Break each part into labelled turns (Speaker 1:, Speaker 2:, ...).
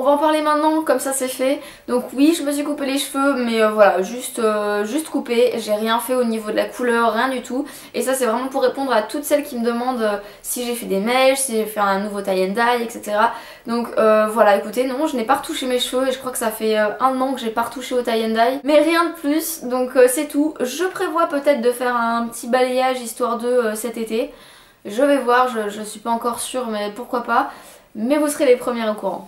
Speaker 1: va en parler maintenant, comme ça c'est fait. Donc oui, je me suis coupé les cheveux, mais voilà, juste coupé. J'ai rien fait au niveau de la couleur, rien du tout. Et ça c'est vraiment pour répondre à toutes celles qui me demandent si j'ai fait des mèches, si j'ai fait un nouveau tie and dye, etc. Donc voilà, écoutez, non, je n'ai pas retouché mes cheveux et je crois que ça fait 1 an que j'ai pas retouché au tie and dye. Mais rien de plus, donc c'est tout. Je prévois peut-être de faire un petit balayage histoire de cet été. Je vais voir, je suis pas encore sûre, mais pourquoi pas. Mais vous serez les premiers au courant.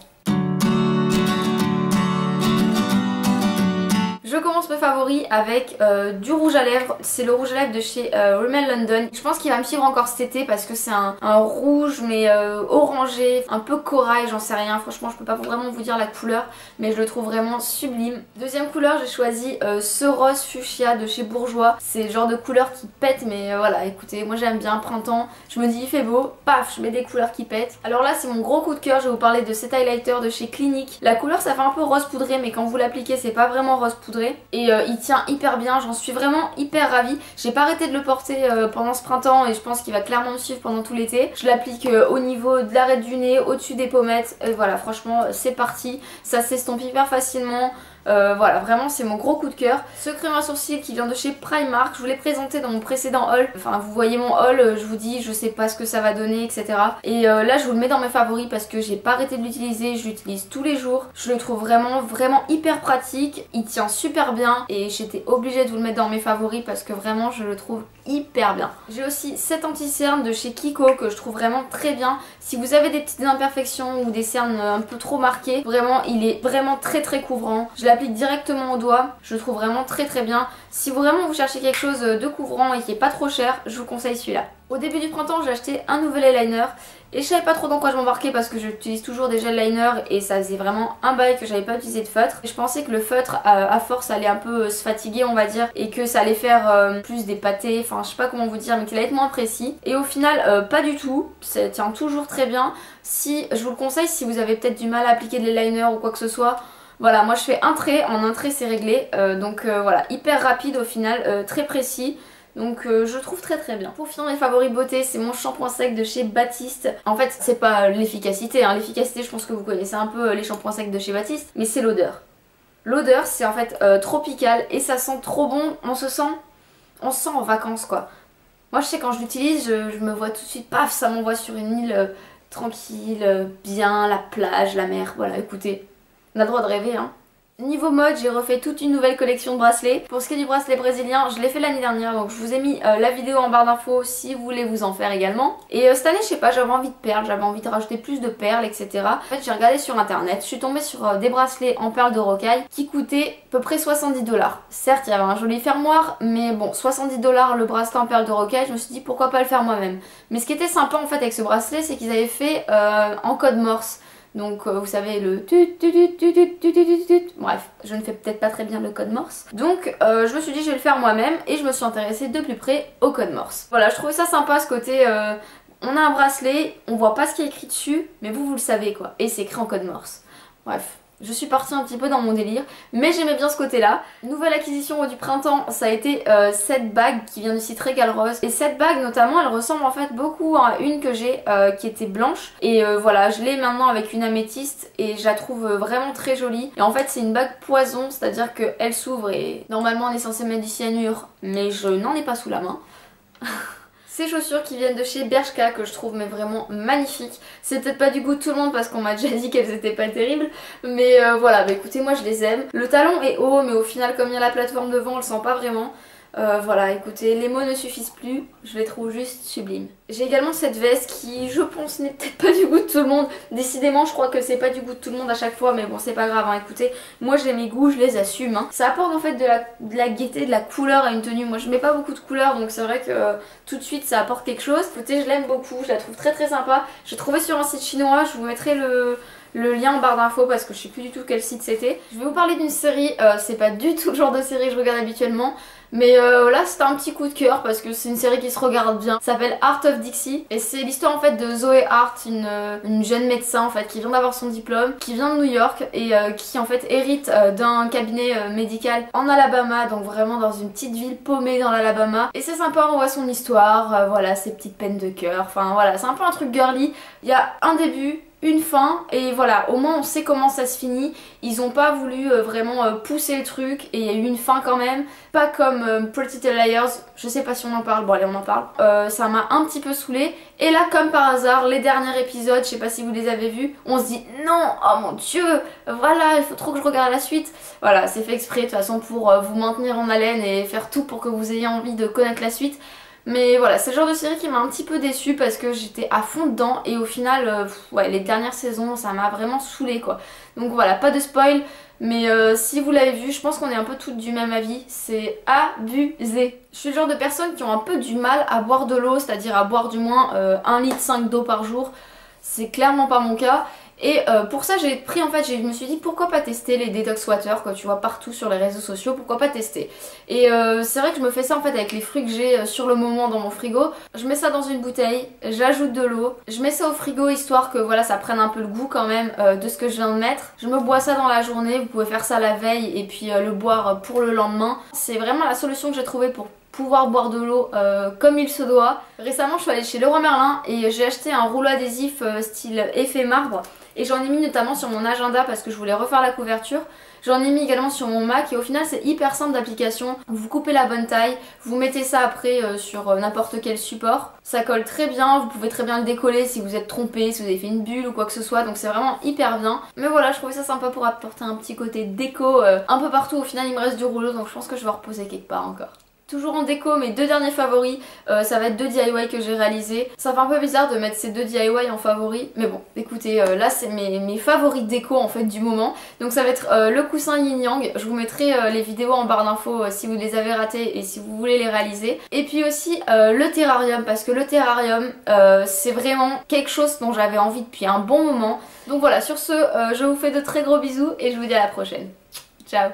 Speaker 1: Je commence mes favoris avec du rouge à lèvres. C'est le rouge à lèvres de chez Rimmel London. Je pense qu'il va me suivre encore cet été parce que c'est un rouge mais orangé, un peu corail, j'en sais rien. Franchement, je peux pas vraiment vous dire la couleur, mais je le trouve vraiment sublime. Deuxième couleur, j'ai choisi ce rose fuchsia de chez Bourjois. C'est le genre de couleur qui pète, mais voilà, écoutez, moi j'aime bien printemps. Je me dis il fait beau, paf, je mets des couleurs qui pètent. Alors là, c'est mon gros coup de cœur. Je vais vous parler de cet highlighter de chez Clinique. La couleur, ça fait un peu rose poudré, mais quand vous l'appliquez, c'est pas vraiment rose poudré. Et il tient hyper bien, j'en suis vraiment hyper ravie. J'ai pas arrêté de le porter pendant ce printemps et je pense qu'il va clairement me suivre pendant tout l'été. Je l'applique au niveau de l'arête du nez, au-dessus des pommettes et voilà, franchement c'est parti. Ça s'estompe hyper facilement. Voilà, vraiment c'est mon gros coup de cœur. Ce crème à sourcils qui vient de chez Primark, je vous l'ai présenté dans mon précédent haul. Enfin vous voyez mon haul, je vous dis je sais pas ce que ça va donner, etc. Et là je vous le mets dans mes favoris parce que j'ai pas arrêté de l'utiliser, je l'utilise tous les jours. Je le trouve vraiment hyper pratique, il tient super bien et j'étais obligée de vous le mettre dans mes favoris parce que vraiment je le trouve hyper bien. J'ai aussi cet anti-cerne de chez Kiko que je trouve vraiment très bien. Si vous avez des petites imperfections ou des cernes un peu trop marquées, vraiment il est vraiment très couvrant. Je l'applique directement au doigt, je le trouve vraiment très bien. Si vraiment vous cherchez quelque chose de couvrant et qui est pas trop cher, je vous conseille celui-là. Au début du printemps, j'ai acheté un nouvel eyeliner et je savais pas trop dans quoi je m'embarquais parce que j'utilise toujours des gel liners et ça faisait vraiment un bail que j'avais pas utilisé de feutre. Et je pensais que le feutre à force allait un peu se fatiguer on va dire et que ça allait faire plus des pâtés, enfin je sais pas comment vous dire, mais qu'il allait être moins précis. Et au final pas du tout, ça tient toujours très bien. Si je vous le conseille si vous avez peut-être du mal à appliquer de l'eyeliner ou quoi que ce soit. Voilà, moi je fais un trait, en un trait c'est réglé, donc voilà, hyper rapide au final, très précis. Donc je trouve très bien. Pour finir mes favoris beauté, c'est mon shampoing sec de chez Baptiste. En fait c'est pas l'efficacité, hein. L'efficacité je pense que vous connaissez un peu les shampoings secs de chez Baptiste, mais c'est l'odeur. L'odeur c'est en fait tropical et ça sent trop bon, on se sent en vacances quoi. Moi je sais quand je l'utilise, je me vois tout de suite, paf, ça m'envoie sur une île tranquille, bien, la plage, la mer, voilà écoutez. On a le droit de rêver hein. Niveau mode, j'ai refait toute une nouvelle collection de bracelets. Pour ce qui est du bracelet brésilien, je l'ai fait l'année dernière, donc je vous ai mis la vidéo en barre d'infos si vous voulez vous en faire également. Et cette année, je sais pas, j'avais envie de perles, j'avais envie de rajouter plus de perles, etc. En fait, j'ai regardé sur internet, je suis tombée sur des bracelets en perles de rocaille qui coûtaient à peu près 70 $. Certes, il y avait un joli fermoir, mais bon, 70 $ le bracelet en perles de rocaille, je me suis dit pourquoi pas le faire moi-même. Mais ce qui était sympa en fait avec ce bracelet, c'est qu'ils avaient fait en code morse. Donc vous savez le bref, je ne fais peut-être pas très bien le code morse. Donc je me suis dit je vais le faire moi-même et je me suis intéressée de plus près au code morse. Voilà, je trouvais ça sympa ce côté on a un bracelet, on voit pas ce qui est écrit dessus, mais vous le savez quoi. Et c'est écrit en code morse. Bref. Je suis partie un petit peu dans mon délire, mais j'aimais bien ce côté-là. Nouvelle acquisition du printemps, ça a été cette bague qui vient du site Régal Rose. Et cette bague notamment, elle ressemble en fait beaucoup à une que j'ai qui était blanche. Et voilà, je l'ai maintenant avec une améthyste et je la trouve vraiment très jolie. Et en fait, c'est une bague poison, c'est-à-dire qu'elle s'ouvre et normalement on est censé mettre du cyanure, mais je n'en ai pas sous la main. Ces chaussures qui viennent de chez Bershka que je trouve mais vraiment magnifiques. C'est peut-être pas du goût de tout le monde parce qu'on m'a déjà dit qu'elles étaient pas terribles. Mais voilà, bah écoutez, moi je les aime. Le talon est haut mais au final comme il y a la plateforme devant on le sent pas vraiment. Voilà, écoutez, les mots ne suffisent plus, je les trouve juste sublimes. J'ai également cette veste qui, je pense, n'est peut-être pas du goût de tout le monde. Décidément, je crois que c'est pas du goût de tout le monde à chaque fois, mais bon, c'est pas grave, hein. Écoutez, moi j'ai mes goûts, je les assume. Hein. Ça apporte en fait de la gaieté, de la couleur à une tenue. Moi je mets pas beaucoup de couleurs, donc c'est vrai que tout de suite ça apporte quelque chose. Écoutez, je l'aime beaucoup, je la trouve très sympa. J'ai trouvé sur un site chinois, je vous mettrai le lien en barre d'infos parce que je sais plus du tout quel site c'était. Je vais vous parler d'une série, c'est pas du tout le genre de série que je regarde habituellement. Mais là c'était un petit coup de cœur parce que c'est une série qui se regarde bien. Ça s'appelle Art of Dixie et c'est l'histoire en fait de Zoé Hart, une jeune médecin en fait qui vient d'avoir son diplôme, qui vient de New York et qui en fait hérite d'un cabinet médical en Alabama, donc vraiment dans une petite ville paumée dans l'Alabama. Et c'est sympa, on voit son histoire, voilà, ses petites peines de cœur, enfin voilà, c'est un peu un truc girly. Il y a un début une fin et voilà, au moins on sait comment ça se finit. Ils ont pas voulu vraiment pousser le truc et il y a eu une fin quand même, pas comme Pretty Little Liars, je sais pas si on en parle, bon allez on en parle. Ça m'a un petit peu saoulée et là comme par hasard les derniers épisodes, je sais pas si vous les avez vus, on se dit non, oh mon dieu, voilà il faut trop que je regarde la suite. Voilà, c'est fait exprès de toute façon pour vous maintenir en haleine et faire tout pour que vous ayez envie de connaître la suite. Mais voilà, c'est le genre de série qui m'a un petit peu déçue parce que j'étais à fond dedans et au final, ouais, les dernières saisons, ça m'a vraiment saoulée quoi. Donc voilà, pas de spoil, mais si vous l'avez vu, je pense qu'on est un peu toutes du même avis, c'est abusé. Je suis le genre de personne qui ont un peu du mal à boire de l'eau, c'est-à-dire à boire du moins 1,5 litre d'eau par jour. C'est clairement pas mon cas. Et pour ça j'ai pris en fait, je me suis dit pourquoi pas tester les detox water que tu vois partout sur les réseaux sociaux, pourquoi pas tester. Et c'est vrai que je me fais ça en fait avec les fruits que j'ai sur le moment dans mon frigo. Je mets ça dans une bouteille, j'ajoute de l'eau, je mets ça au frigo histoire que voilà ça prenne un peu le goût quand même de ce que je viens de mettre. Je me bois ça dans la journée, vous pouvez faire ça la veille et puis le boire pour le lendemain. C'est vraiment la solution que j'ai trouvée pour pouvoir boire de l'eau comme il se doit. Récemment je suis allée chez Leroy Merlin et j'ai acheté un rouleau adhésif style effet marbre et j'en ai mis notamment sur mon agenda parce que je voulais refaire la couverture. J'en ai mis également sur mon Mac et au final c'est hyper simple d'application. Vous coupez la bonne taille, vous mettez ça après sur n'importe quel support. Ça colle très bien, vous pouvez très bien le décoller si vous êtes trompé, si vous avez fait une bulle ou quoi que ce soit. Donc c'est vraiment hyper bien. Mais voilà, je trouvais ça sympa pour apporter un petit côté déco un peu partout. Au final il me reste du rouleau donc je pense que je vais reposer quelque part encore. Toujours en déco, mes deux derniers favoris, ça va être 2 DIY que j'ai réalisés. Ça fait un peu bizarre de mettre ces 2 DIY en favoris, mais bon, écoutez, là c'est mes favoris déco en fait du moment. Donc ça va être le coussin Yin Yang, je vous mettrai les vidéos en barre d'infos si vous les avez ratées et si vous voulez les réaliser. Et puis aussi le terrarium, parce que le terrarium c'est vraiment quelque chose dont j'avais envie depuis un bon moment. Donc voilà, sur ce, je vous fais de très gros bisous et je vous dis à la prochaine. Ciao!